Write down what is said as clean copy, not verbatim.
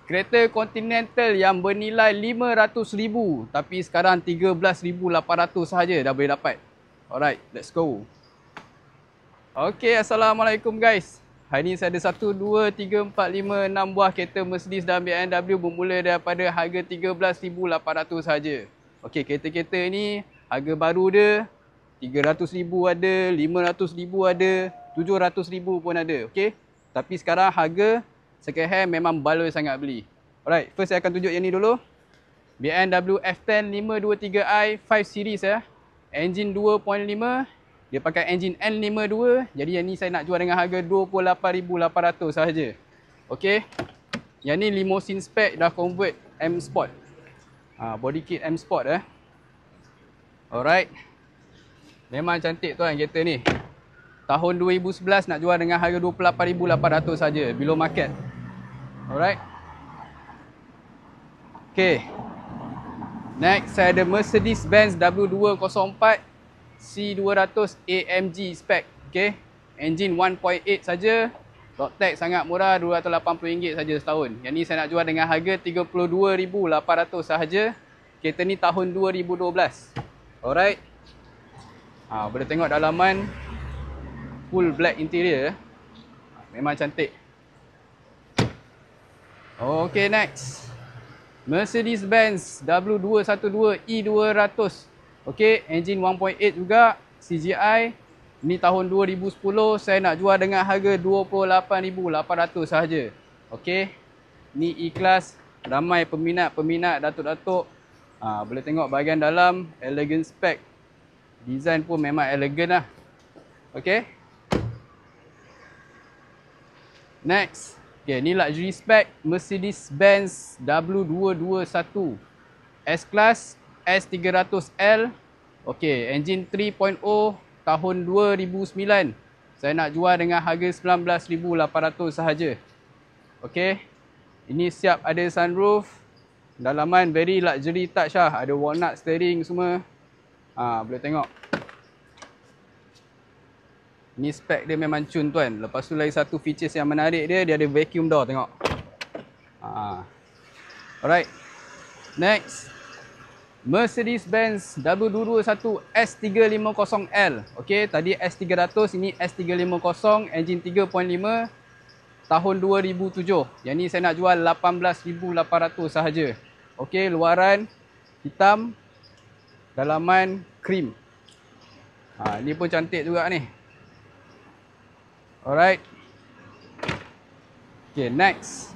Kereta Continental yang bernilai 500,000 tapi sekarang 13,800 sahaja dah boleh dapat. Alright, let's go. Okay, Assalamualaikum guys. Hari ni saya ada 1, 2, 3, 4, 5, 6 buah kereta Mercedes dan BMW bermula daripada harga 13,800 sahaja. Okay, kereta-kereta ni harga baru dia 300,000 ada, 500,000 ada, 700,000 pun ada. Okay, tapi sekarang harga second hand memang baloi sangat beli. Alright, first saya akan tunjuk yang ni dulu. BMW F10 523i 5 series ya. Engine 2.5. Dia pakai engine N52. Jadi yang ni saya nak jual dengan harga 28,800 sahaja. Okey. Yang ni limousine spec dah convert M Sport. Body kit M Sport Alright. Memang cantik tuan kereta ni. Tahun 2011 nak jual dengan harga 28,800 saja, below market. Alright. Okay. Next saya ada Mercedes-Benz W204 C200 AMG spec. Okay. Engine 1.8 saja. Road tax sangat murah, RM280 saja setahun. Yang ni saya nak jual dengan harga 32,800 sahaja. Kereta ni tahun 2012. Alright. Boleh tengok dalaman full black interior. Memang cantik. Okay, next. Mercedes-Benz W212 E200. Okay, engine 1.8 juga, CGI. Ni tahun 2010, saya nak jual dengan harga 28,800 sahaja. Okay, ni E-Class. Ramai peminat datuk-datuk. Boleh tengok bahagian dalam, elegant spec. Design pun memang elegan lah. Okay. Next. Okay, ni luxury spec Mercedes-Benz W221 S-Class S300L. Okay, engine 3.0 tahun 2009. Saya nak jual dengan harga 19,800 sahaja. Okay, ini siap ada sunroof. Dalaman very luxury touch lah. Ada walnut steering semua. Boleh tengok. Ni spek dia memang cun tuan. Lepas tu lagi satu features yang menarik dia ada vacuum door, tengok. Alright. Next. Mercedes-Benz W221 S350L. Okey, tadi S300, ini S350, engine 3.5 tahun 2007. Yang ni saya nak jual 18,800 sahaja. Okey, luaran hitam, dalaman krim. Ni pun cantik juga ni. Alright. Okay, next.